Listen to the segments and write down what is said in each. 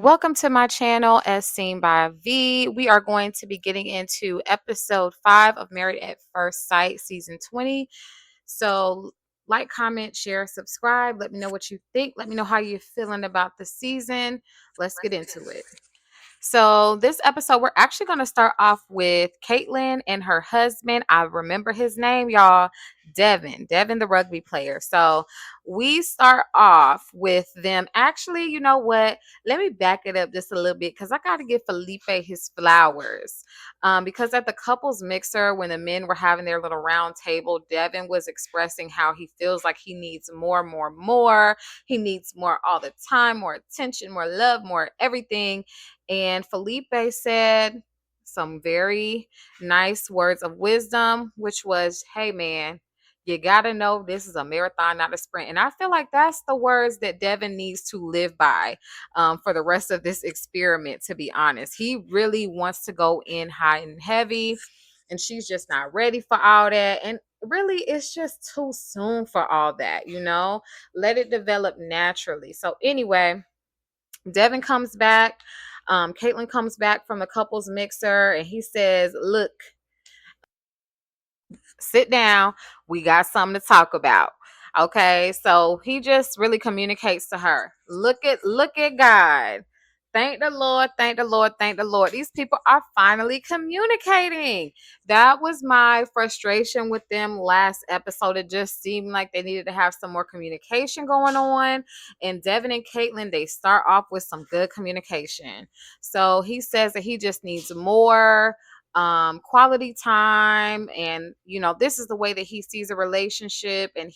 Welcome to my channel, as seen by V. We are going to be getting into episode 5 of Married at First Sight, season 20. So, like, comment, share, subscribe. Let me know what you think. Let me know how you're feeling about the season. Let's get into it. So, this episode, we're actually going to start off with Caitlin and her husband. I remember his name, y'all. Devin, the rugby player. So, we start off with them. Actually, you know what? Let me back it up just a little bit because I got to give Felipe his flowers. Because at the couples mixer, when the men were having their little round table, Devin was expressing how he feels like he needs more. He needs more all the time, more attention, more love, more everything. And Felipe said some very nice words of wisdom, which was, hey, man, you got to know this is a marathon, not a sprint. And I feel like that's the words that Devin needs to live by for the rest of this experiment, to be honest. He really wants to go in high and heavy, and she's just not ready for all that. And really, it's just too soon for all that, Let it develop naturally. So, anyway, Devin comes back. Caitlin comes back from the couples mixer, and he says, look, sit down. We got something to talk about. Okay. So he just really communicates to her. Look at God. Thank the Lord, thank the Lord, thank the Lord. These people are finally communicating. That was my frustration with them last episode. It just seemed like they needed to have some more communication going on. And Devin and Caitlin, they start off with some good communication. So he says that he just needs more quality time, and this is the way that he sees a relationship, and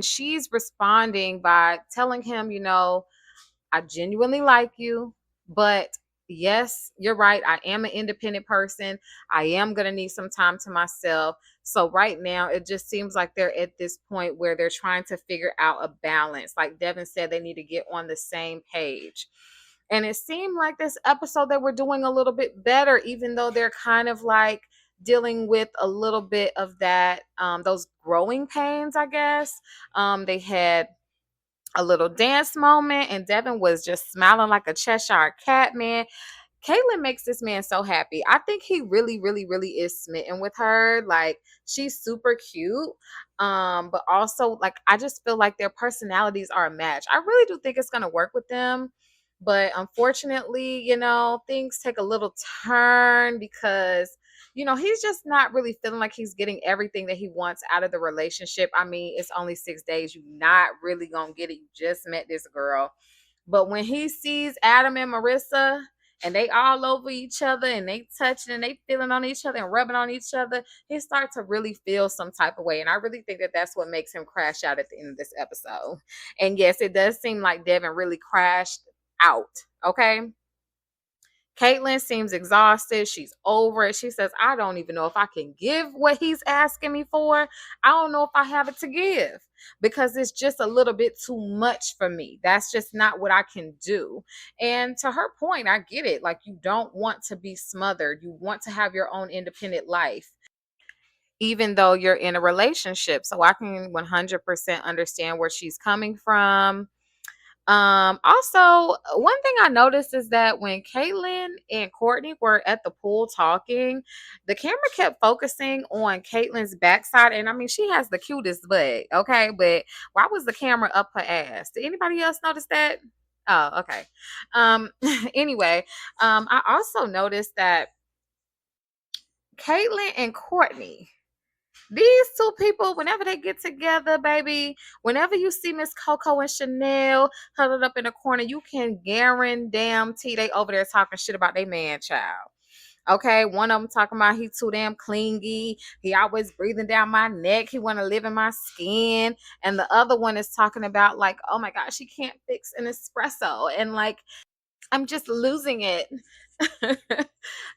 she's responding by telling him, I genuinely like you, but yes, you're right, I am an independent person. I am going to need some time to myself. So right now it just seems like they're at this point where they're trying to figure out a balance. Like Devin said, they need to get on the same page. And it seemed like this episode they were doing a little bit better, even though they're kind of like dealing with a little bit of that, those growing pains, I guess. They had a little dance moment, and Devin was just smiling like a Cheshire cat, man. Caitlin makes this man so happy. I think he really, really, really is smitten with her. Like, she's super cute. But also, like, I just feel like their personalities are a match. I really do think it's gonna work with them. But unfortunately, things take a little turn because he's just not really feeling like he's getting everything that he wants out of the relationship. I mean, it's only 6 days. You're not really gonna get it. You just met this girl. But when he sees Adam and Marissa, and they all over each other, and they touching and they feeling on each other and rubbing on each other, he starts to really feel some type of way. And I really think that that's what makes him crash out at the end of this episode. And yes, it does seem like Devin really crashed out. Okay. Caitlin seems exhausted. She's over it. She says, I don't even know if I can give what he's asking me for. I don't know if I have it to give because it's just a little bit too much for me. That's just not what I can do. And to her point, I get it. Like, you don't want to be smothered. You want to have your own independent life, even though you're in a relationship. So I can 100% understand where she's coming from. Also, one thing I noticed is that when Caitlin and Courtney were at the pool talking, the camera kept focusing on Caitlin's backside. And I mean, she has the cutest butt, okay? But why was the camera up her ass? Did anybody else notice that? Oh, okay. Um, anyway, I also noticed that Caitlin and Courtney, these two people, whenever they get together, baby, whenever you see Miss Coco and Chanel huddled up in a corner, you can guarantee they over there talking shit about their man child. Okay, one of them talking about he too damn clingy. He always breathing down my neck. He want to live in my skin. And the other one is talking about like, oh my gosh, she can't fix an espresso. And like, I'm just losing it.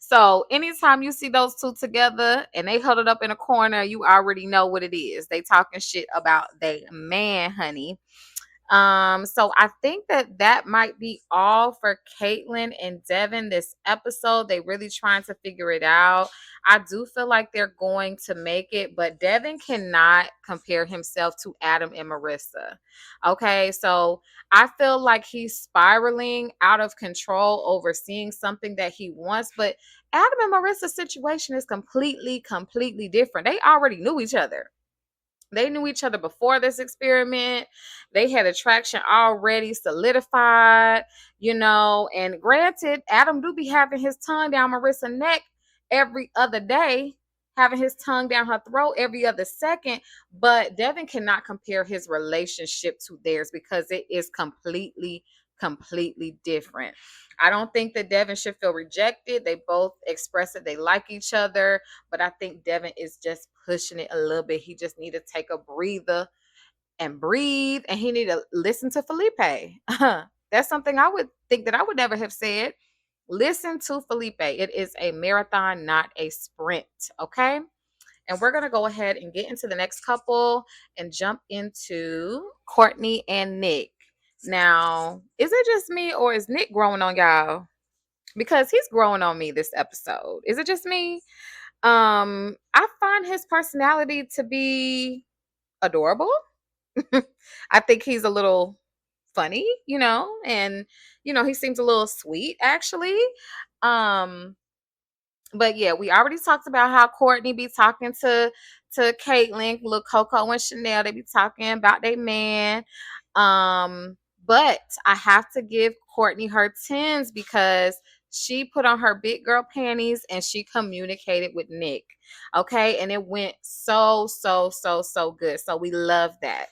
So anytime you see those two together and they huddled up in a corner, you already know what it is. They talking shit about they man, honey. So I think that that might be all for Caitlyn and Devin this episode. They really trying to figure it out. I do feel like they're going to make it, but Devin cannot compare himself to Adam and Marissa. Okay, so I feel like he's spiraling out of control over seeing something that he wants, but Adam and Marissa's situation is completely different. They already knew each other. They knew each other before this experiment. They had attraction already solidified, And granted, Adam do be having his tongue down Marissa's neck every other day, having his tongue down her throat every other second. But Devin cannot compare his relationship to theirs because it is completely different. I don't think that Devin should feel rejected. They both express that they like each other, but I think Devin is just pushing it a little bit. He just need to take a breather and breathe, and he need to listen to Felipe. That's something I would think that I would never have said. Listen to Felipe. It is a marathon, not a sprint. Okay. And we're going to go ahead and get into the next couple and jump into Courtney and Nick. Now, is it just me or is Nick growing on y'all? Because he's growing on me this episode. Is it just me? I find his personality to be adorable. I think he's a little funny, and he seems a little sweet actually. Um but yeah, we already talked about how Courtney be talking to Caitlyn, little Coco and Chanel. They be talking about their man. But I have to give Courtney her tens because she put on her big girl panties and she communicated with Nick. Okay, and it went so good. So we love that.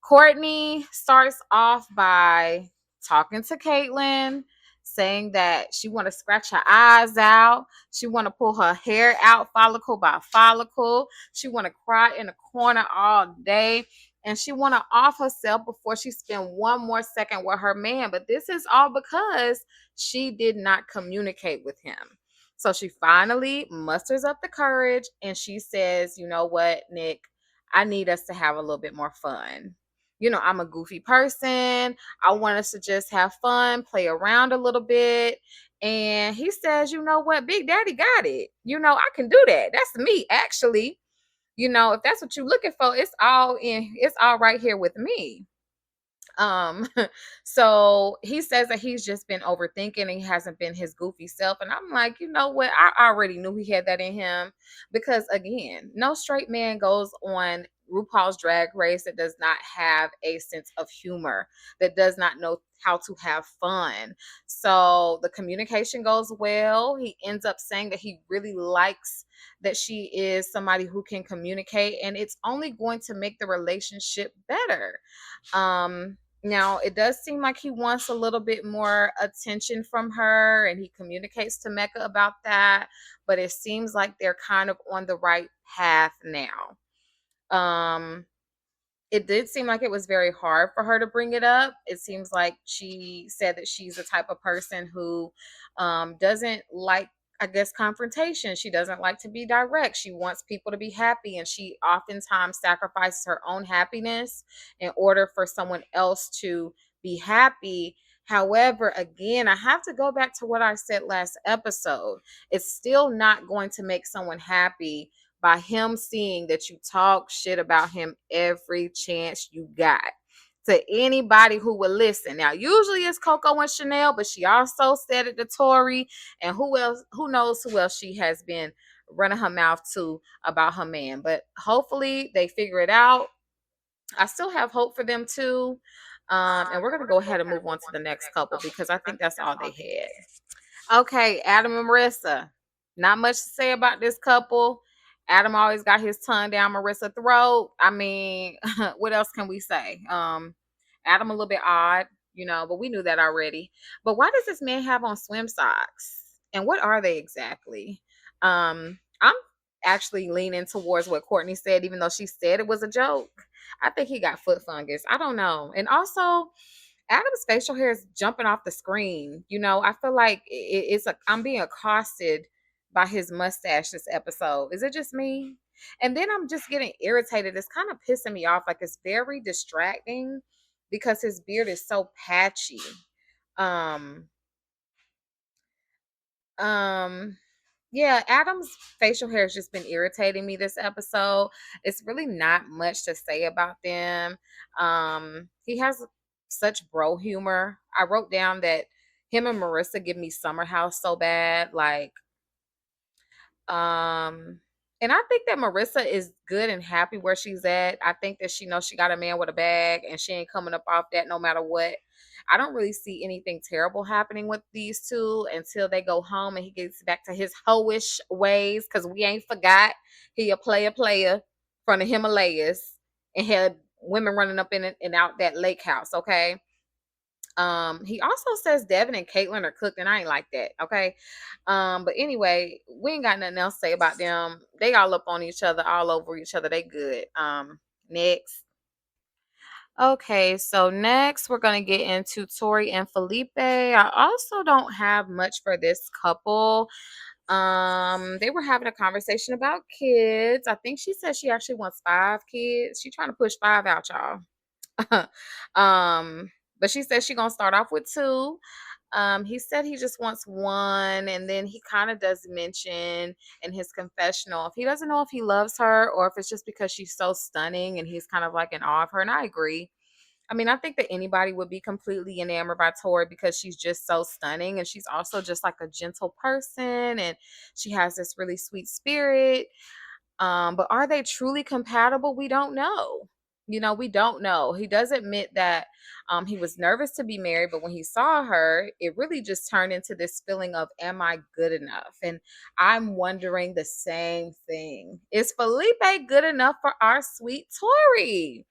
Courtney starts off by talking to Caitlyn, saying that she want to scratch her eyes out. She want to pull her hair out follicle by follicle. She want to cry in the corner all day. And she want to off herself before she spend one more second with her man. But this is all because she did not communicate with him. So she finally musters up the courage and she says, you know what, Nick, I need us to have a little bit more fun. I'm a goofy person. I want us to just have fun, play around a little bit. And he says, you know what, Big Daddy got it. I can do that. That's me, actually. If that's what you're looking for, it's all right here with me. Um, so he says that he's just been overthinking and he hasn't been his goofy self. And I'm like, you know what? I already knew he had that in him because, again, no straight man goes on RuPaul's Drag Race that does not have a sense of humor, that does not know how to have fun. So the communication goes well. He ends up saying that he really likes that she is somebody who can communicate, and it's only going to make the relationship better. Now, it does seem like he wants a little bit more attention from her, and he communicates to Mecca about that, but it seems like they're kind of on the right path now. Um, it did seem like it was very hard for her to bring it up. It seems like she said that she's the type of person who doesn't like, I guess, confrontation. She doesn't like to be direct. She wants people to be happy, and she oftentimes sacrifices her own happiness in order for someone else to be happy. However, again, I have to go back to what I said last episode. It's still not going to make someone happy by him seeing that you talk shit about him every chance you got to anybody who will listen. Now, usually it's Coco and Chanel, but she also said it to Tori, and who knows who else she has been running her mouth to about her man. But hopefully they figure it out. I still have hope for them too. And we're gonna go ahead and move on to the next couple because I think that's all they had. Okay, Adam and Marissa. Not much to say about this couple. Adam always got his tongue down Marissa's throat. I mean, what else can we say? Adam a little bit odd, but we knew that already. But why does this man have on swim socks? And what are they exactly? I'm actually leaning towards what Courtney said, even though she said it was a joke. I think he got foot fungus. I don't know. And also, Adam's facial hair is jumping off the screen. I feel like I'm being accosted by his mustache this episode. Is it just me? And then I'm just getting irritated. It's kind of pissing me off. Like it's very distracting because his beard is so patchy. Um, um, yeah, Adam's facial hair has just been irritating me this episode. It's really not much to say about them. He has such bro humor. I wrote down that him and Marissa give me Summer House so bad. Um, and I think that Marissa is good and happy where she's at. I think that she knows she got a man with a bag and she ain't coming up off that no matter what. I don't really see anything terrible happening with these two until they go home and he gets back to his hoish ways because we ain't forgot he a player from the Himalayas and had women running up in and out that lake house, okay? He also says Devin and Caitlin are cooked, and I ain't like that. Okay. But anyway, we ain't got nothing else to say about them. They all up on each other, all over each other. They good. Next. Okay, so next we're gonna get into Tori and Felipe. I also don't have much for this couple. They were having a conversation about kids. I think she said she actually wants 5 kids. She trying to push 5 out, y'all. um, but she said she gonna start off with 2. He said he just wants 1, and then he kind of does mention in his confessional if he doesn't know if he loves her or if it's just because she's so stunning and he's kind of like in awe of her. And I agree. I mean, I think that anybody would be completely enamored by Tori because she's just so stunning and she's also just like a gentle person and she has this really sweet spirit. But are they truly compatible? We don't know. We don't know. He does admit that he was nervous to be married, but when he saw her, it really just turned into this feeling of, am I good enough? And I'm wondering the same thing. Is Felipe good enough for our sweet Tori?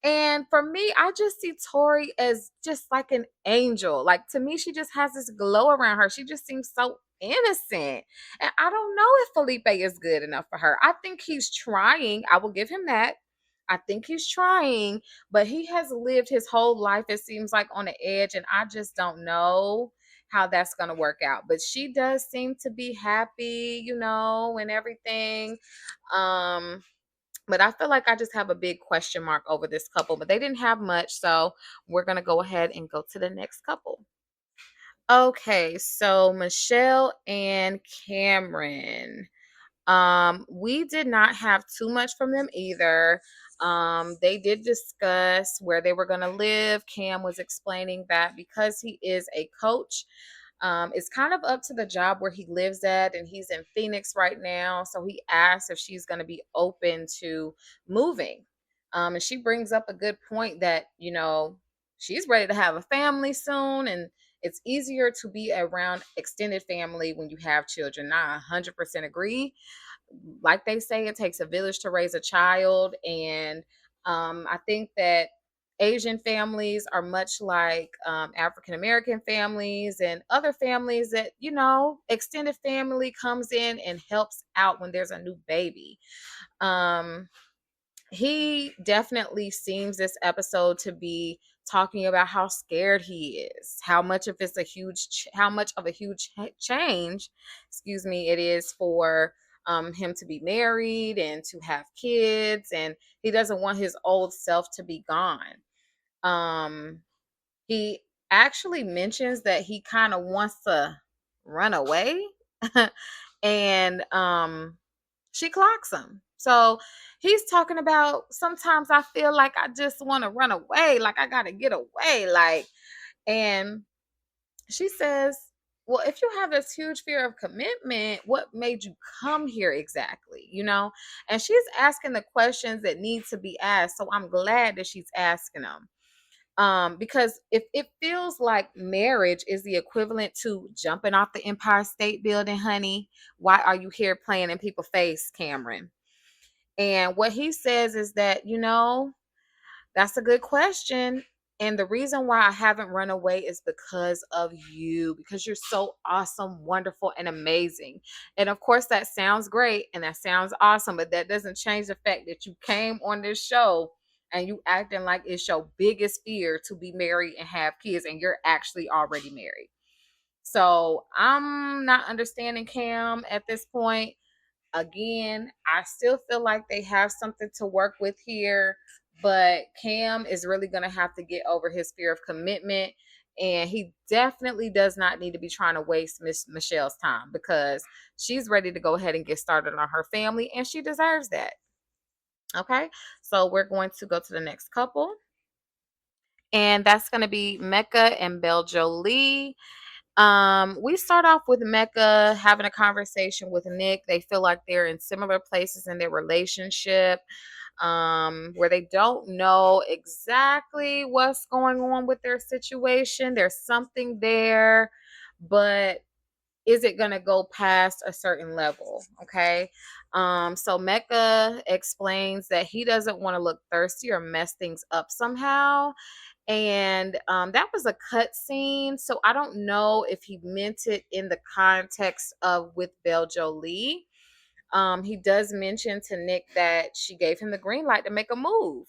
And for me, I just see Tori as just like an angel. Like to me, she just has this glow around her. She just seems so innocent. And I don't know if Felipe is good enough for her. I think he's trying. I will give him that. I think he's trying, but he has lived his whole life, it seems like, on the edge. And I just don't know how that's going to work out. But she does seem to be happy, and everything. Um, but I feel like I just have a big question mark over this couple, but they didn't have much. So we're going to go ahead and go to the next couple. Okay, so Michelle and Cameron. We did not have too much from them either. They did discuss where they were going to live. Cam was explaining that because he is a coach, it's kind of up to the job where he lives at, and he's in Phoenix right now. So he asked if she's going to be open to moving. And she brings up a good point that, she's ready to have a family soon, and it's easier to be around extended family when you have children. I 100% agree. Like they say, it takes a village to raise a child. And I think that Asian families are much like African American families and other families that, extended family comes in and helps out when there's a new baby. Um, he definitely seems this episode to be talking about how scared he is, how much of it's a huge how much of a huge change, excuse me, it is for him to be married and to have kids, and he doesn't want his old self to be gone. um he actually mentions that he kind of wants to run away. And she clocks him. So he's talking about, sometimes I feel like I just want to run away, like I got to get away, like. And she says, well, if you have this huge fear of commitment, what made you come here exactly, and she's asking the questions that need to be asked. So I'm glad that she's asking them. Because if it feels like marriage is the equivalent to jumping off the Empire State Building, honey, why are you here playing in people's face, Cameron? And what he says is that, that's a good question. And the reason why I haven't run away is because of you, because you're so awesome, wonderful, and amazing. And of course, that sounds great and that sounds awesome, but that doesn't change the fact that you came on this show and you acting like it's your biggest fear to be married and have kids, and you're actually already married. So I'm not understanding Cam at this point. Again, I still feel like they have something to work with here, but Cam is really going to have to get over his fear of commitment. And he definitely does not need to be trying to waste Miss Michelle's time, because she's ready to go ahead and get started on her family, and she deserves that. Okay, so we're going to go to the next couple, and that's going to be Mecca and BelJolie. We start off with Mecca having a conversation with Nick. They feel like they're in similar places in their relationship, where they don't know exactly what's going on with their situation. There's something there, but is it going to go past a certain level? Okay. So Mecca explains that he doesn't want to look thirsty or mess things up somehow. And that was a cut scene. So I don't know if he meant it in the context of with BelJolie. He does mention to Nick that she gave him the green light to make a move,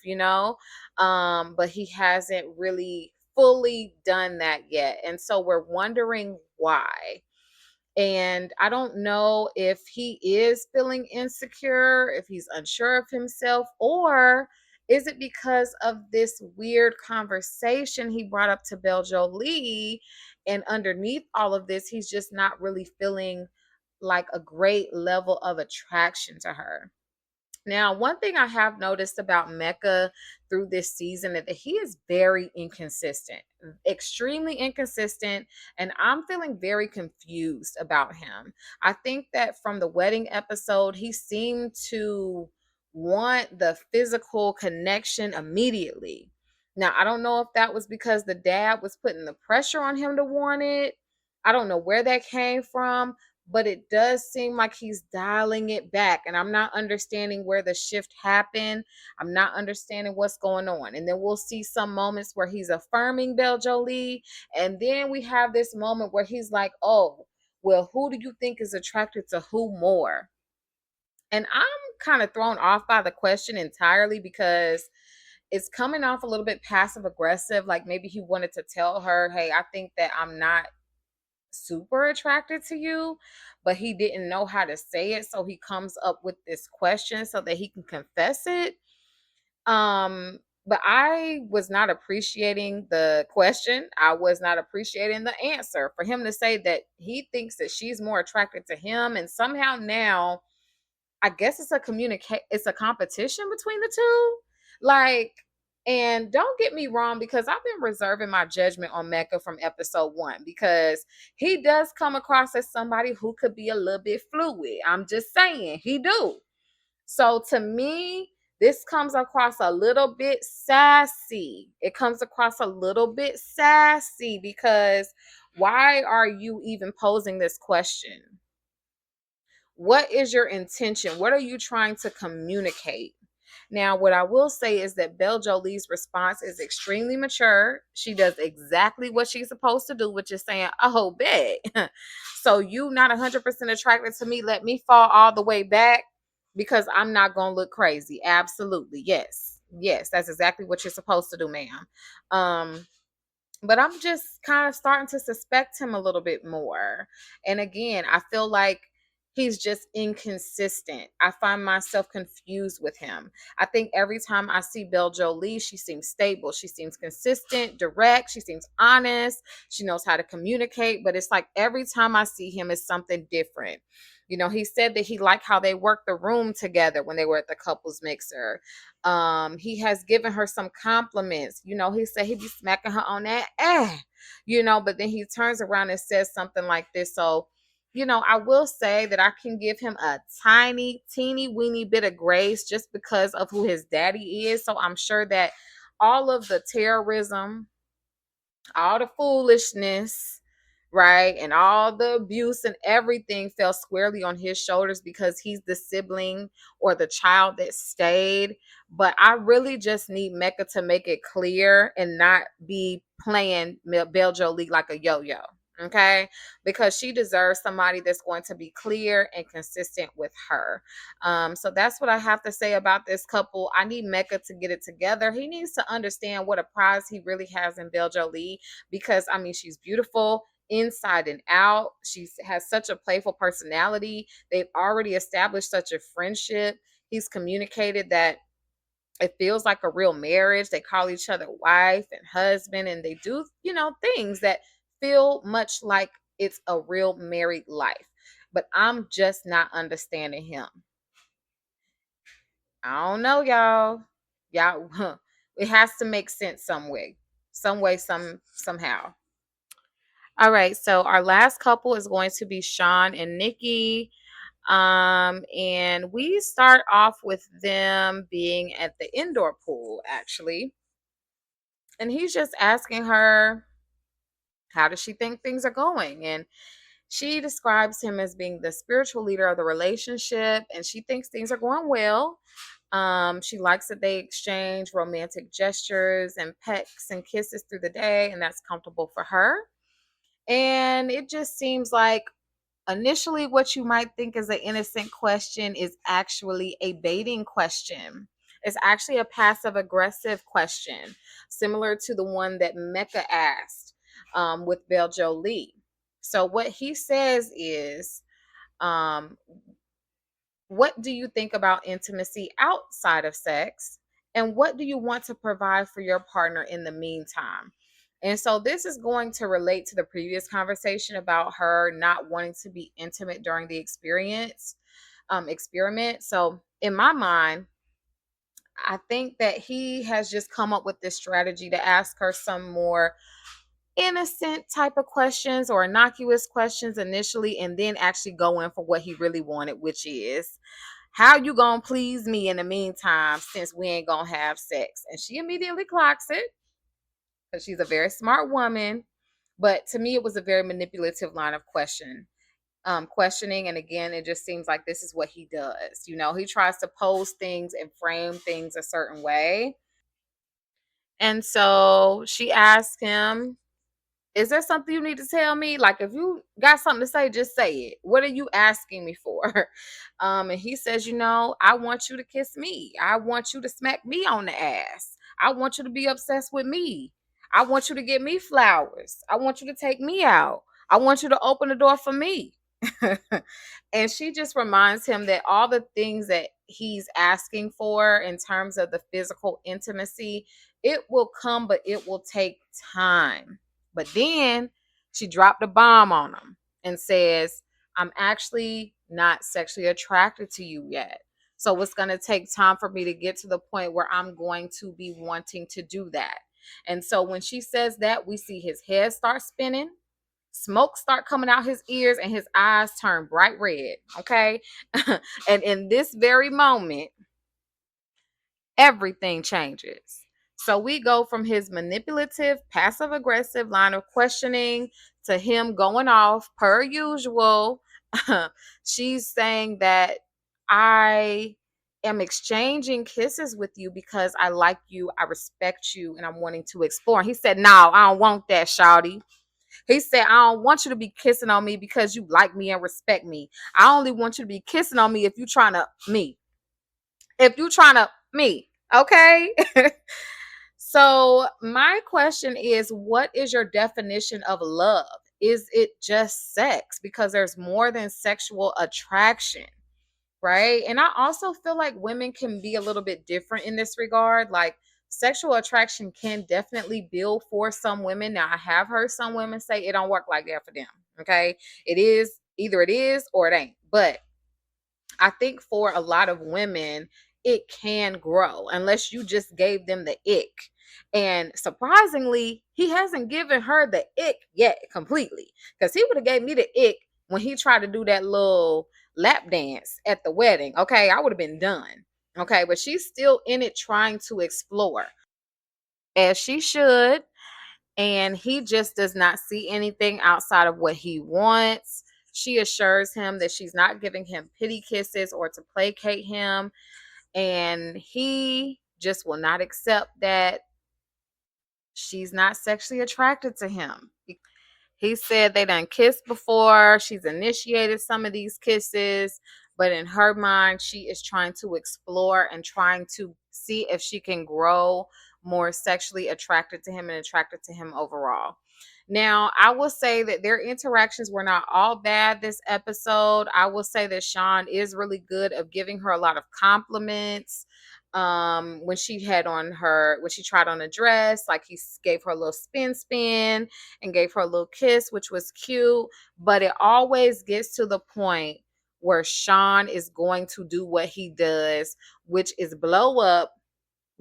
but he hasn't really fully done that yet. And so we're wondering why. And I don't know if he is feeling insecure, if he's unsure of himself, or is it because of this weird conversation he brought up to BelJolie? And underneath all of this, he's just not really feeling like a great level of attraction to her. Now, one thing I have noticed about Mecca through this season is that he is very inconsistent, extremely inconsistent, and I'm feeling very confused about him. I think that from the wedding episode, he seemed to want the physical connection immediately. Now, I don't know if that was because the dad was putting the pressure on him to want it. I don't know where that came from, but it does seem like he's dialing it back, and I'm not understanding where the shift happened. I'm not understanding what's going on. And then we'll see some moments where he's affirming BelJolie, and then we have this moment where he's like, oh, well, who do you think is attracted to who more? And I'm kind of thrown off by the question entirely, because it's coming off a little bit passive aggressive, like maybe he wanted to tell her, hey, I think that I'm not super attracted to you, but he didn't know how to say it, so he comes up with this question so that he can confess it. But I was not appreciating the question. I was not appreciating the answer. For him to say that he thinks that she's more attracted to him, and somehow now I guess it's a competition between the two. Like, and don't get me wrong, because I've been reserving my judgment on Mecca from episode 1, because he does come across as somebody who could be a little bit fluid. I'm just saying, he do. So to me, this comes across a little bit sassy. It comes across a little bit sassy, because why are you even posing this question? What is your intention? What are you trying to communicate? Now, what I will say is that BelJolie's response is extremely mature. She does exactly what she's supposed to do, which is saying, oh, bet. So you not 100% attracted to me. Let me fall all the way back, because I'm not going to look crazy. Absolutely. Yes. Yes, that's exactly what you're supposed to do, ma'am. But I'm just kind of starting to suspect him a little bit more. And again, I feel like he's just inconsistent. I find myself confused with him. I think every time I see BelJolie, she seems stable. She seems consistent, direct. She seems honest. She knows how to communicate. But it's like every time I see him, it's something different. He said that he liked how they worked the room together when they were at the couples mixer. He has given her some compliments. He said he'd be smacking her on that but then he turns around and says something like this. So I will say that I can give him a tiny teeny weeny bit of grace just because of who his daddy is. So I'm sure that all of the terrorism, all the foolishness, right, and all the abuse and everything fell squarely on his shoulders, because he's the sibling or the child that stayed. But I really just need Mecca to make it clear and not be playing BelJolie like a yo-yo. Okay, because she deserves somebody that's going to be clear and consistent with her. So that's what I have to say about this couple. I need Mecca to get it together. He needs to understand what a prize he really has in BelJolie, because I mean, she's beautiful, inside and out. She has such a playful personality. They've already established such a friendship. He's communicated that it feels like a real marriage. They call each other wife and husband, and they do, things that feel much like it's a real married life. But I'm just not understanding him. I don't know, y'all. Y'all, it has to make sense some way, somehow. All right, so our last couple is going to be Sean and Nikki. And we start off with them being at the indoor pool, actually. And he's just asking her, how does she think things are going? And she describes him as being the spiritual leader of the relationship, and she thinks things are going well. She likes that they exchange romantic gestures and pecks and kisses through the day, and that's comfortable for her. And it just seems like initially what you might think is an innocent question is actually a baiting question. It's actually a passive aggressive question, similar to the one that Mecca asked with Beljo Lee. So what he says is, um, what do you think about intimacy outside of sex? And what do you want to provide for your partner in the meantime? And so this is going to relate to the previous conversation about her not wanting to be intimate during the experiment. So in my mind, I think that he has just come up with this strategy to ask her some more innocent type of questions or innocuous questions initially, and then actually go in for what he really wanted, which is, how you gonna please me in the meantime since we ain't gonna have sex? And she immediately clocks it because she's a very smart woman. But to me, it was a very manipulative line of questioning. And again, it just seems like this is what he does. He tries to pose things and frame things a certain way. And so she asked him, is there something you need to tell me? Like, if you got something to say, just say it. What are you asking me for? And he says, I want you to kiss me. I want you to smack me on the ass. I want you to be obsessed with me. I want you to get me flowers. I want you to take me out. I want you to open the door for me. And she just reminds him that all the things that he's asking for in terms of the physical intimacy, it will come, but it will take time. But then she dropped a bomb on him and says, I'm actually not sexually attracted to you yet. So it's going to take time for me to get to the point where I'm going to be wanting to do that. And so when she says that, we see his head start spinning, smoke start coming out his ears, and his eyes turn bright red. Okay. And in this very moment, everything changes. So we go from his manipulative, passive aggressive line of questioning to him going off per usual. She's saying that I am exchanging kisses with you because I like you, I respect you, and I'm wanting to explore. He said, no, I don't want that, shawty. He said, I don't want you to be kissing on me because you like me and respect me. I only want you to be kissing on me if you trying to me. If you trying to me. Okay. So my question is, what is your definition of love? Is it just sex? Because there's more than sexual attraction, right? And I also feel like women can be a little bit different in this regard. Like, sexual attraction can definitely build for some women. Now, I have heard some women say it don't work like that for them. Okay. It is either it is or it ain't. But I think for a lot of women, it can grow unless you just gave them the ick. And surprisingly, he hasn't given her the ick yet completely. Because he would have gave me the ick when he tried to do that little lap dance at the wedding. Okay, I would have been done. Okay, but she's still in it trying to explore, as she should. And he just does not see anything outside of what he wants. She assures him that she's not giving him pity kisses or to placate him, and he just will not accept that she's not sexually attracted to him. He said they done kissed before. She's initiated some of these kisses, but in her mind, she is trying to explore and trying to see if she can grow more sexually attracted to him and attracted to him overall. Now, I will say that their interactions were not all bad this episode. I will say that Sean is really good of giving her a lot of compliments. When she had on her, when she tried on a dress, like gave her a little spin and gave her a little kiss, which was cute. But it always gets to the point where Sean is going to do what he does, which is blow up,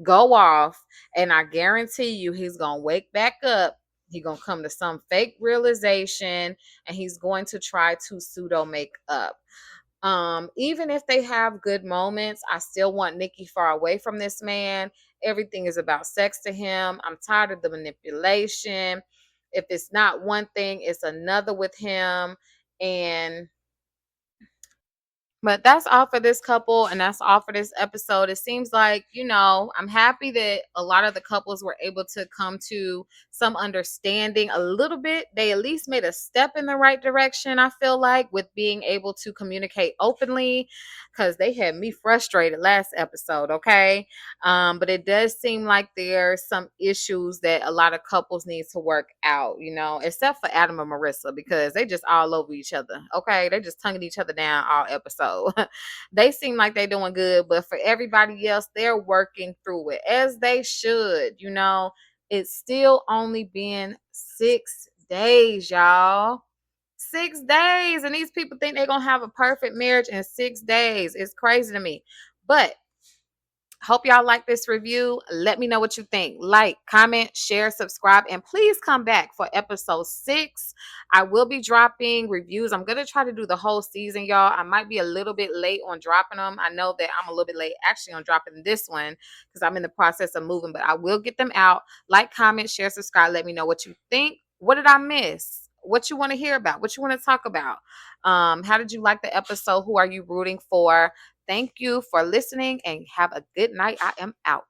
go off, and I guarantee you he's gonna wake back up. He's gonna come to some fake realization and he's going to try to pseudo make up. Even if they have good moments, I still want Nikki far away from this man. Everything is about sex to him. I'm tired of the manipulation. If it's not one thing, it's another with him. And but that's all for this couple, and that's all for this episode. It seems like, I'm happy that a lot of the couples were able to come to some understanding a little bit. They at least made a step in the right direction, I feel like, with being able to communicate openly, because they had me frustrated last episode, okay? But it does seem like there's some issues that a lot of couples need to work out, except for Adam and Marissa, because they just all over each other, okay? They just tonguing each other down all episode. They seem like they're doing good, but for everybody else, they're working through it as they should. It's still only been 6 days, y'all. 6 days. And these people think they're going to have a perfect marriage in 6 days. It's crazy to me. But hope y'all like this review. Let me know what you think. Like, comment, share, subscribe, and please come back for episode 6. I will be dropping reviews. I'm going to try to do the whole season, y'all. I might be a little bit late on dropping them. I know that I'm a little bit late actually on dropping this one because I'm in the process of moving, but I will get them out. Like, comment, share, subscribe. Let me know what you think. What did I miss? What you want to hear about? What you want to talk about? How did you like the episode? Who are you rooting for? Thank you for listening and have a good night. I am out.